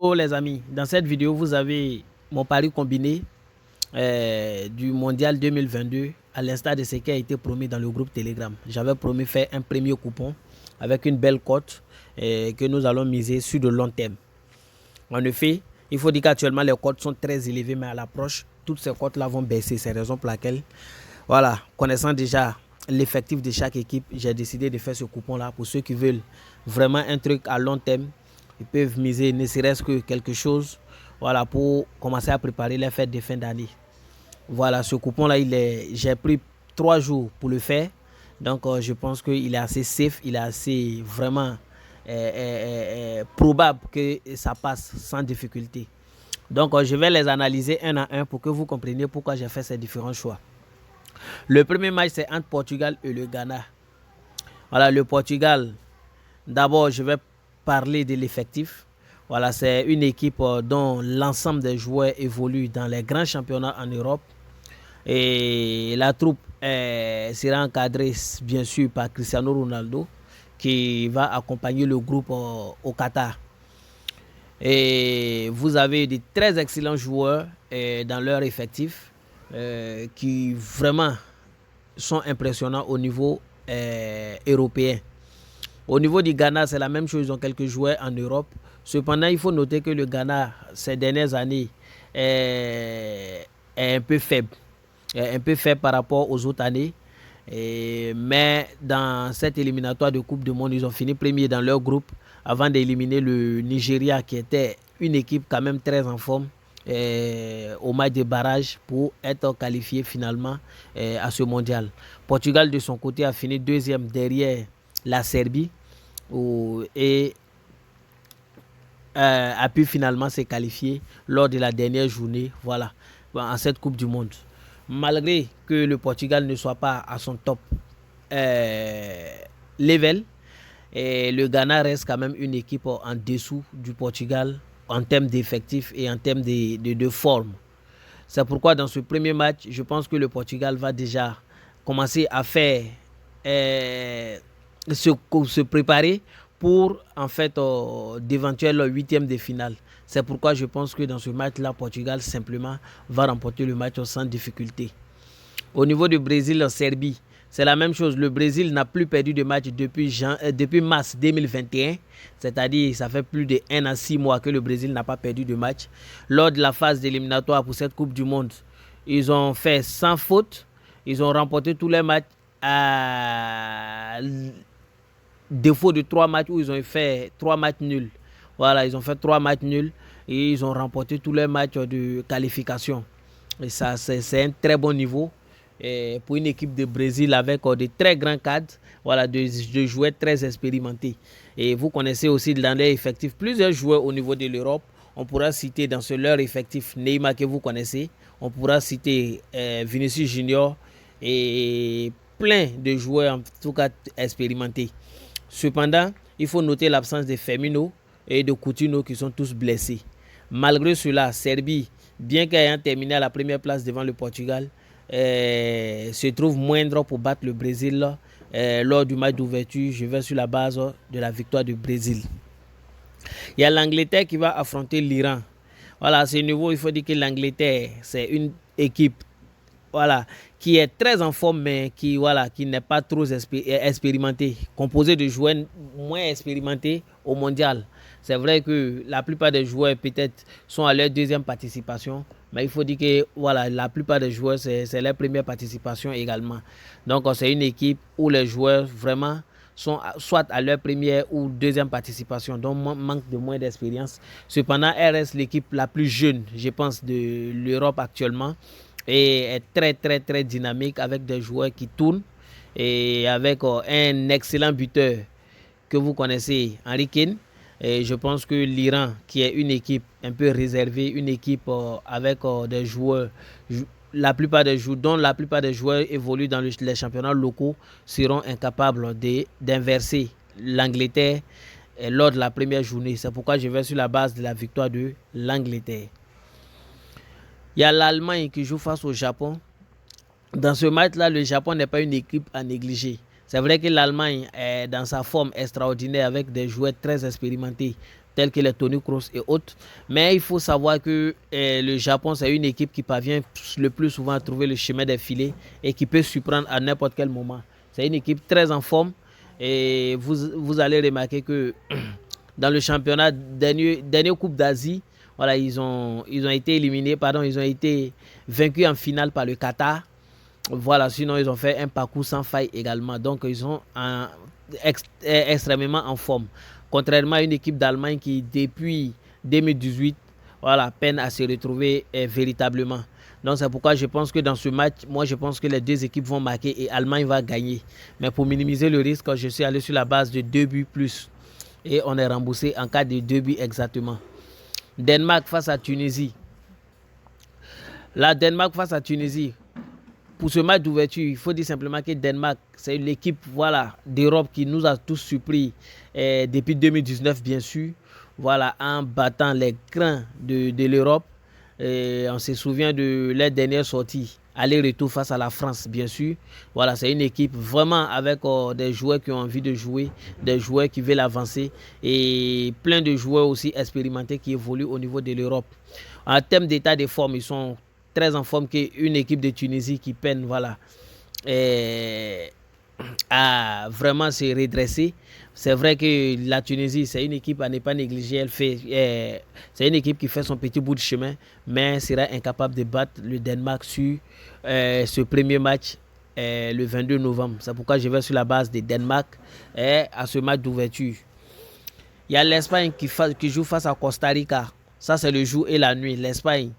Bonjour les amis, dans cette vidéo vous avez mon pari combiné du mondial 2022 à l'instar de ce qui a été promis dans le groupe Telegram. J'avais promis faire un premier coupon avec une belle cote que nous allons miser sur de long terme. En effet, il faut dire qu'actuellement les cotes sont très élevées, mais à l'approche, toutes ces cotes là vont baisser. C'est la raison pour laquelle, voilà, connaissant déjà l'effectif de chaque équipe, j'ai décidé de faire ce coupon là pour ceux qui veulent vraiment un truc à long terme. Ils peuvent miser ne serait-ce que quelque chose, voilà, pour commencer à préparer les fêtes de fin d'année. Voilà, ce coupon là, j'ai pris 3 jours pour le faire. Donc je pense qu'il est assez safe, il est assez vraiment probable que ça passe sans difficulté. Donc je vais les analyser un à un pour que vous compreniez pourquoi j'ai fait ces différents choix. Le premier match, c'est entre Portugal et le Ghana. Voilà, le Portugal, d'abord je vais parler de l'effectif. Voilà, c'est une équipe dont l'ensemble des joueurs évoluent dans les grands championnats en Europe. Et la troupe sera encadrée bien sûr par Cristiano Ronaldo qui va accompagner le groupe au Qatar. Et vous avez de très excellents joueurs dans leur effectif qui vraiment sont impressionnants au niveau européen. Au niveau du Ghana, c'est la même chose, ils ont quelques joueurs en Europe. Cependant, il faut noter que le Ghana, ces dernières années, est un peu faible. Un peu faible par rapport aux autres années. Mais dans cette éliminatoire de Coupe du Monde, ils ont fini premier dans leur groupe avant d'éliminer le Nigeria qui était une équipe quand même très en forme au match de barrage pour être qualifié finalement à ce mondial. Portugal de son côté a fini deuxième derrière la Serbie et a pu finalement se qualifier lors de la dernière journée, voilà, en cette Coupe du Monde. Malgré que le Portugal ne soit pas à son top level, le Ghana reste quand même une équipe en dessous du Portugal en termes d'effectifs et en termes de forme. C'est pourquoi dans ce premier match, je pense que le Portugal va déjà commencer à faire se préparer pour en fait d'éventuels huitièmes de finale. C'est pourquoi je pense que dans ce match-là, Portugal simplement va remporter le match sans difficulté. Au niveau du Brésil-Serbie, c'est la même chose. Le Brésil n'a plus perdu de match depuis mars 2021. C'est-à-dire ça fait plus de 1 à 6 mois que le Brésil n'a pas perdu de match. Lors de la phase d'éliminatoire pour cette Coupe du Monde, ils ont fait sans faute. Ils ont remporté tous les matchs à défaut de 3 matchs où ils ont fait 3 matchs nuls. Voilà, ils ont fait 3 matchs nuls et ils ont remporté tous les matchs de qualification. Et ça, c'est un très bon niveau pour une équipe de Brésil avec de très grands cadres, voilà, de joueurs très expérimentés. Et vous connaissez aussi dans leur effectif plusieurs joueurs au niveau de l'Europe. On pourra citer dans leur effectif Neymar que vous connaissez. On pourra citer Vinicius Junior et plein de joueurs en tout cas expérimentés. Cependant, il faut noter l'absence de Firmino et de Coutinho qui sont tous blessés. Malgré cela, Serbie, bien qu'ayant terminé à la première place devant le Portugal, se trouve moindre pour battre le Brésil lors du match d'ouverture. Je vais sur la base de la victoire du Brésil. Il y a l'Angleterre qui va affronter l'Iran. Voilà, à ce niveau, il faut dire que l'Angleterre, c'est une équipe, voilà, qui est très en forme, mais qui, voilà, qui n'est pas trop expérimentée, composée de joueurs moins expérimentés au mondial. C'est vrai que la plupart des joueurs peut-être sont à leur deuxième participation, mais il faut dire que voilà, la plupart des joueurs, c'est leur première participation également. Donc c'est une équipe où les joueurs vraiment sont soit à leur première ou deuxième participation, donc manque de moins d'expérience. Cependant, elle reste l'équipe la plus jeune, je pense, de l'Europe actuellement et est très dynamique avec des joueurs qui tournent et avec un excellent buteur que vous connaissez, Harry Kane. Et je pense que l'Iran, qui est une équipe un peu réservée, une équipe avec des joueurs, dont la plupart des joueurs évoluent dans les championnats locaux, seront incapables d'inverser l'Angleterre lors de la première journée. C'est pourquoi je vais sur la base de la victoire de l'Angleterre. Il y a l'Allemagne qui joue face au Japon. Dans ce match-là, le Japon n'est pas une équipe à négliger. C'est vrai que l'Allemagne est dans sa forme extraordinaire avec des joueurs très expérimentés. tels que les Toni Kroos et autres. Mais il faut savoir que le Japon, c'est une équipe qui parvient le plus souvent à trouver le chemin des filets et qui peut surprendre à n'importe quel moment. C'est une équipe très en forme et vous allez remarquer que dans le championnat, dernier Coupe d'Asie, voilà, ils ont été éliminés, ils ont été vaincus en finale par le Qatar. Voilà, sinon ils ont fait un parcours sans faille également. Donc ils sont extrêmement en forme. Contrairement à une équipe d'Allemagne qui depuis 2018, voilà, peine à se retrouver véritablement. Donc c'est pourquoi je pense que dans ce match, moi je pense que les deux équipes vont marquer et Allemagne va gagner. Mais pour minimiser le risque, je suis allé sur la base de 2 buts plus. Et on est remboursé en cas de 2 buts exactement. Danemark face à Tunisie. La Danemark face à Tunisie. Pour ce match d'ouverture, il faut dire simplement que Danemark, c'est l'équipe voilà, d'Europe qui nous a tous surpris depuis 2019, bien sûr. Voilà, en battant les grands de l'Europe. On se souvient de leur dernière sortie, aller-retour face à la France, bien sûr. Voilà, c'est une équipe vraiment avec des joueurs qui ont envie de jouer, des joueurs qui veulent avancer et plein de joueurs aussi expérimentés qui évoluent au niveau de l'Europe. En termes d'état de forme, ils sont très en forme qu'une équipe de Tunisie qui peine voilà, à vraiment se redresser. C'est vrai que la Tunisie, c'est une équipe à ne pas négliger. C'est une équipe qui fait son petit bout de chemin, mais sera incapable de battre le Danemark sur ce premier match le 22 novembre. C'est pourquoi je vais sur la base du Danemark à ce match d'ouverture. Il y a l'Espagne qui joue face à Costa Rica. Ça, c'est le jour et la nuit. L'Espagne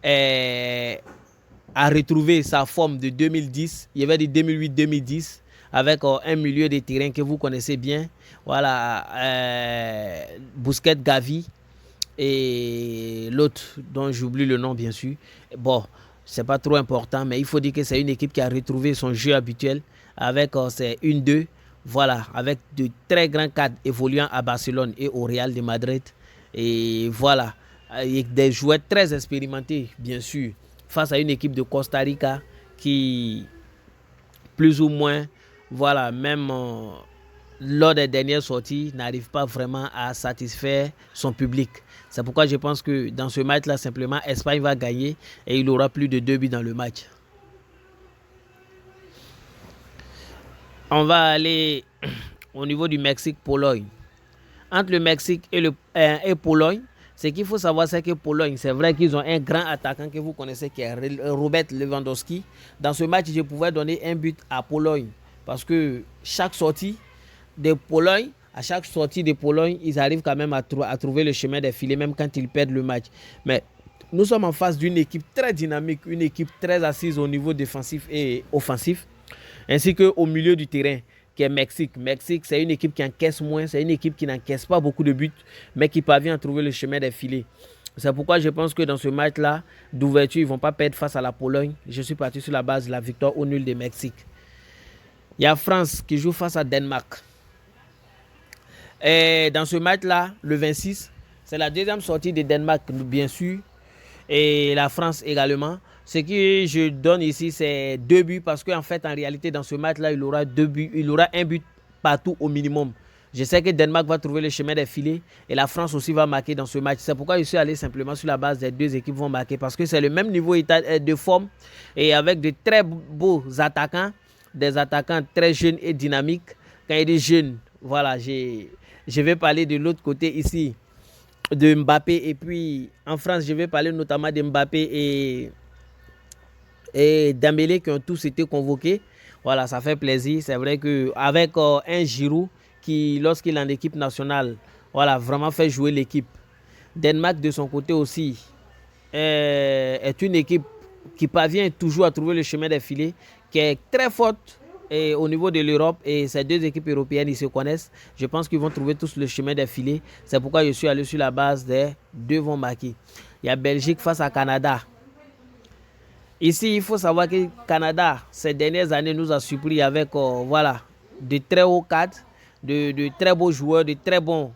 a retrouvé sa forme de 2010. Il y avait de 2008-2010 avec un milieu de terrain que vous connaissez bien. Voilà, Busquets, Gavi et l'autre dont j'oublie le nom bien sûr. Bon, c'est pas trop important, mais il faut dire que c'est une équipe qui a retrouvé son jeu habituel avec ses 1-2. Voilà, avec de très grands cadres évoluant à Barcelone et au Real de Madrid. Et voilà, avec des joueurs très expérimentés, bien sûr, face à une équipe de Costa Rica qui, plus ou moins, voilà, même lors des dernières sorties, n'arrive pas vraiment à satisfaire son public. C'est pourquoi je pense que dans ce match-là, simplement, Espagne va gagner et il aura plus de 2 buts dans le match. On va aller au niveau du Mexique-Pologne. Entre le Mexique et Pologne, ce qu'il faut savoir, c'est que Pologne, c'est vrai qu'ils ont un grand attaquant que vous connaissez qui est Robert Lewandowski. Dans ce match, je pouvais donner un but à Pologne parce que chaque sortie de Pologne, à chaque sortie de Pologne, ils arrivent quand même à trouver le chemin des filets, même quand ils perdent le match. Mais nous sommes en face d'une équipe très dynamique, une équipe très assise au niveau défensif et offensif, ainsi qu'au milieu du terrain, qui est Mexique. Mexique, c'est une équipe qui encaisse moins, c'est une équipe qui n'encaisse pas beaucoup de buts, mais qui parvient à trouver le chemin des filets. C'est pourquoi je pense que dans ce match-là, d'ouverture, ils ne vont pas perdre face à la Pologne. Je suis parti sur la base de la victoire au nul de Mexique. Il y a France qui joue face à Danemark. Et dans ce match-là, le 26, c'est la deuxième sortie de Danemark, bien sûr, et la France également. Ce que je donne ici, c'est 2 buts parce qu'en fait, en réalité, dans ce match-là, il aura 2 buts, il aura un but partout au minimum. Je sais que Danemark va trouver le chemin des filets et la France aussi va marquer dans ce match. C'est pourquoi je suis allé simplement sur la base des deux équipes vont marquer parce que c'est le même niveau de forme et avec de très beaux attaquants, des attaquants très jeunes et dynamiques. Quand il est jeune, voilà, je vais parler de l'autre côté ici de Mbappé et puis en France, je vais parler notamment de Mbappé et Dembélé qui ont tous été convoqués. Voilà, ça fait plaisir. C'est vrai qu'avec un Giroud qui, lorsqu'il est en équipe nationale, voilà, vraiment fait jouer l'équipe. Danemark, de son côté aussi, est une équipe qui parvient toujours à trouver le chemin des filets, qui est très forte au niveau de l'Europe. Et ces deux équipes européennes, ils se connaissent. Je pense qu'ils vont trouver tous le chemin des filets. C'est pourquoi je suis allé sur la base des deux vont marquer. Il y a Belgique face à Canada. Ici, il faut savoir que le Canada, ces dernières années, nous a surpris avec voilà, de très hauts cadres, de très beaux joueurs, de très bons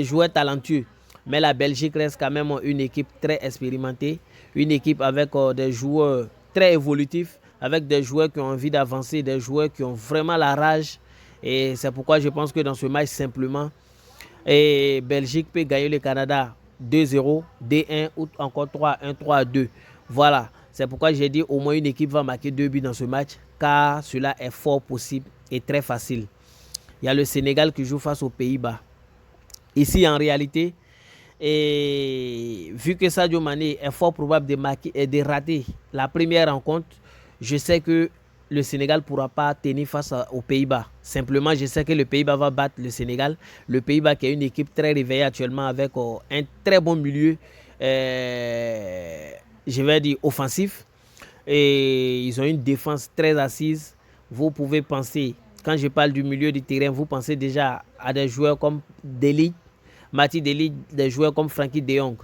joueurs talentueux. Mais la Belgique reste quand même une équipe très expérimentée, une équipe avec des joueurs très évolutifs, avec des joueurs qui ont envie d'avancer, des joueurs qui ont vraiment la rage. Et c'est pourquoi je pense que dans ce match, simplement, Et Belgique peut gagner le Canada 2-0, 2-1 ou encore 3-1, 3-2. Voilà, c'est pourquoi j'ai dit au moins une équipe va marquer 2 buts dans ce match, car cela est fort possible et très facile. Il y a le Sénégal qui joue face aux Pays-Bas. Ici, en réalité, et vu que Sadio Mané est fort probable de marquer et de rater la première rencontre, je sais que le Sénégal ne pourra pas tenir face aux Pays-Bas. Simplement, je sais que le Pays-Bas va battre le Sénégal. Le Pays-Bas qui est une équipe très réveillée actuellement avec un très bon milieu, je vais dire offensif. Et ils ont une défense très assise. Vous pouvez penser, quand je parle du milieu du terrain, vous pensez déjà à des joueurs comme Deli, Mati Deli, des joueurs comme Frankie De Jong.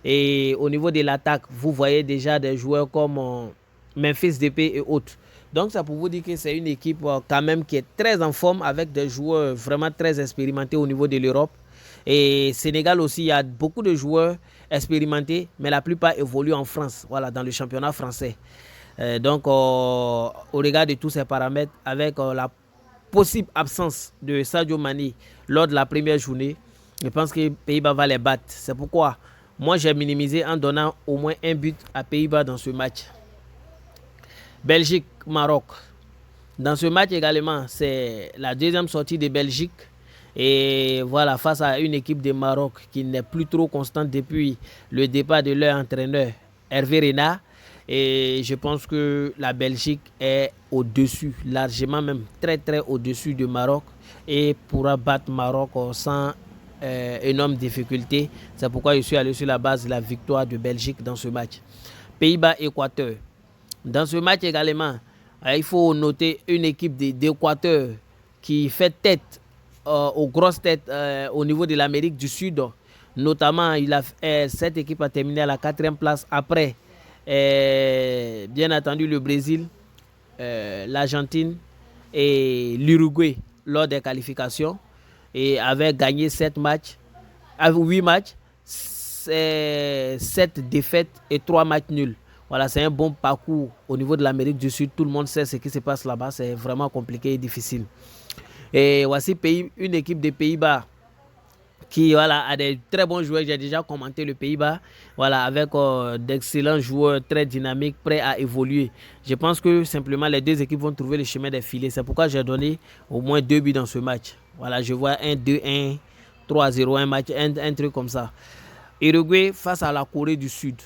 Et au niveau de l'attaque, vous voyez déjà des joueurs comme Memphis Depay et autres. Donc, ça pour vous dire que c'est une équipe quand même qui est très en forme avec des joueurs vraiment très expérimentés au niveau de l'Europe. Et Sénégal aussi, il y a beaucoup de joueurs expérimentés, mais la plupart évoluent en France, voilà, dans le championnat français. Donc, au regard de tous ces paramètres, avec la possible absence de Sadio Mané lors de la première journée, je pense que Pays-Bas va les battre. C'est pourquoi moi j'ai minimisé en donnant au moins un but à Pays-Bas dans ce match. Belgique-Maroc. Dans ce match également, c'est la deuxième sortie de Belgique. Et voilà, face à une équipe de Maroc qui n'est plus trop constante depuis le départ de leur entraîneur, Hervé Renard. Et je pense que la Belgique est au-dessus, largement même, très très au-dessus du Maroc. Et pourra battre Maroc sans énorme difficulté. C'est pourquoi je suis allé sur la base de la victoire de Belgique dans ce match. Pays-Bas-Équateur. Dans ce match également, il faut noter une équipe d'Équateur qui fait tête aux grosses têtes au niveau de l'Amérique du Sud. Notamment, cette équipe a terminé à la 4e place après, bien entendu, le Brésil, l'Argentine et l'Uruguay lors des qualifications. Et avait gagné 7 matchs, 8 matchs, 7 défaites et 3 matchs nuls. Voilà, c'est un bon parcours au niveau de l'Amérique du Sud. Tout le monde sait ce qui se passe là-bas. C'est vraiment compliqué et difficile. Et voici une équipe des Pays-Bas qui voilà, a des très bons joueurs. J'ai déjà commenté le Pays-Bas, voilà, avec d'excellents joueurs très dynamiques, prêts à évoluer. Je pense que simplement les deux équipes vont trouver le chemin des filets. C'est pourquoi j'ai donné au moins 2 buts dans ce match. Voilà, je vois 1-2-1, 3-0, un match, un truc comme ça. Uruguay face à la Corée du Sud.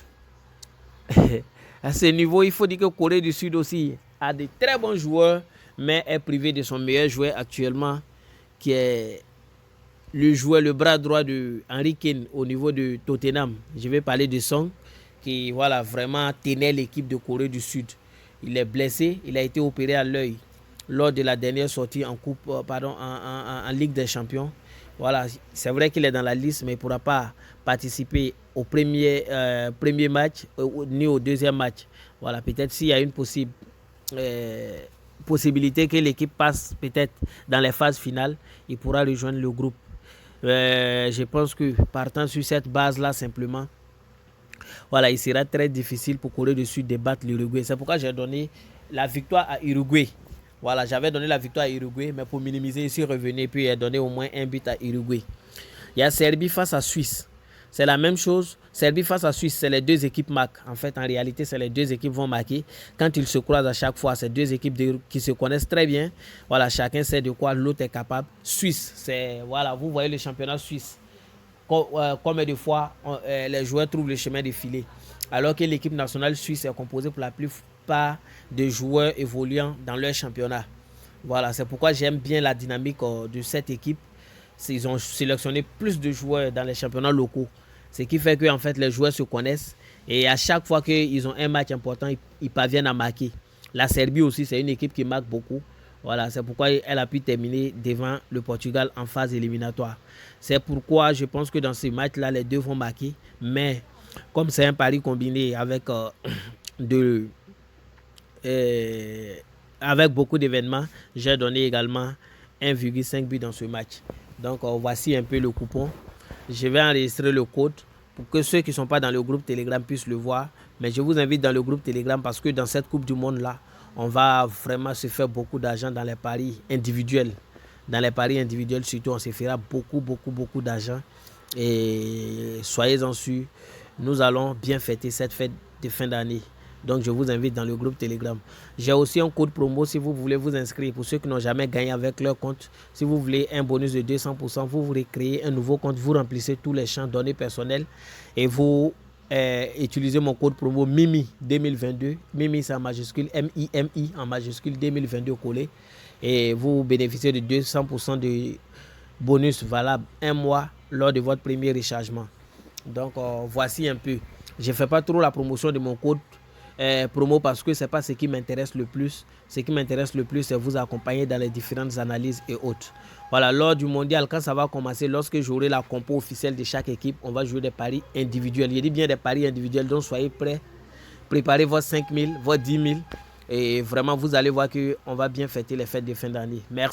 À ce niveau, il faut dire que la Corée du Sud aussi a de très bons joueurs, mais est privé de son meilleur joueur actuellement, qui est le bras droit de Henry Kane au niveau de Tottenham. Je vais parler de Son, qui voilà, vraiment tenait l'équipe de Corée du Sud. Il est blessé, il a été opéré à l'œil lors de la dernière sortie en en Ligue des Champions. Voilà, c'est vrai qu'il est dans la liste, mais il ne pourra pas participer au premier match ni au deuxième match. Voilà, peut-être s'il y a une possibilité que l'équipe passe peut-être dans les phases finales, il pourra rejoindre le groupe. Je pense que partant sur cette base-là simplement, voilà, il sera très difficile pour Corée du Sud de battre l'Uruguay. C'est pourquoi j'ai donné la victoire à Uruguay. Voilà, j'avais donné la victoire à Uruguay, mais pour minimiser, je suis revenu et puis j'ai donné au moins un but à Uruguay. Il y a Serbie face à Suisse. C'est la même chose. Serbie face à Suisse, c'est les deux équipes marquent. En fait, en réalité, c'est les deux équipes vont marquer. Quand ils se croisent à chaque fois, c'est deux équipes qui se connaissent très bien. Voilà, chacun sait de quoi l'autre est capable. Suisse, c'est, voilà, vous voyez le championnat suisse. Combien de fois les joueurs trouvent le chemin de filer. Alors que l'équipe nationale suisse est composée pour la plupart de joueurs évoluant dans leur championnat. Voilà, c'est pourquoi j'aime bien la dynamique de cette équipe. Ils ont sélectionné plus de joueurs dans les championnats locaux. Ce qui fait que en fait, les joueurs se connaissent. Et à chaque fois qu'ils ont un match important, ils parviennent à marquer. La Serbie aussi, c'est une équipe qui marque beaucoup. Voilà, c'est pourquoi elle a pu terminer devant le Portugal en phase éliminatoire. C'est pourquoi je pense que dans ce match-là, les deux vont marquer. Mais comme c'est un pari combiné avec, avec beaucoup d'événements, j'ai donné également 1,5 but dans ce match. Donc voici un peu le coupon. Je vais enregistrer le code pour que ceux qui ne sont pas dans le groupe Telegram puissent le voir. Mais je vous invite dans le groupe Telegram parce que dans cette Coupe du Monde-là, on va vraiment se faire beaucoup d'argent dans les paris individuels. Dans les paris individuels, surtout, on se fera beaucoup d'argent. Et soyez-en sûrs, nous allons bien fêter cette fête de fin d'année. Donc, je vous invite dans le groupe Telegram. J'ai aussi un code promo si vous voulez vous inscrire. Pour ceux qui n'ont jamais gagné avec leur compte, si vous voulez un bonus de 200%, vous voulez créer un nouveau compte, vous remplissez tous les champs données personnelles et vous utilisez mon code promo MIMI 2022. MIMI, c'est en majuscule, M-I-M-I en majuscule 2022 collé. Et vous bénéficiez de 200% de bonus valable un mois lors de votre premier rechargement. Donc, voici un peu. Je ne fais pas trop la promotion de mon code promo parce que ce n'est pas ce qui m'intéresse le plus. Ce qui m'intéresse le plus, c'est vous accompagner dans les différentes analyses et autres. Voilà, lors du mondial, quand ça va commencer, lorsque j'aurai la compo officielle de chaque équipe, on va jouer des paris individuels. Je dis bien des paris individuels, donc soyez prêts. Préparez vos 5 000, vos 10 000. Et vraiment, vous allez voir qu'on va bien fêter les fêtes de fin d'année. Merci.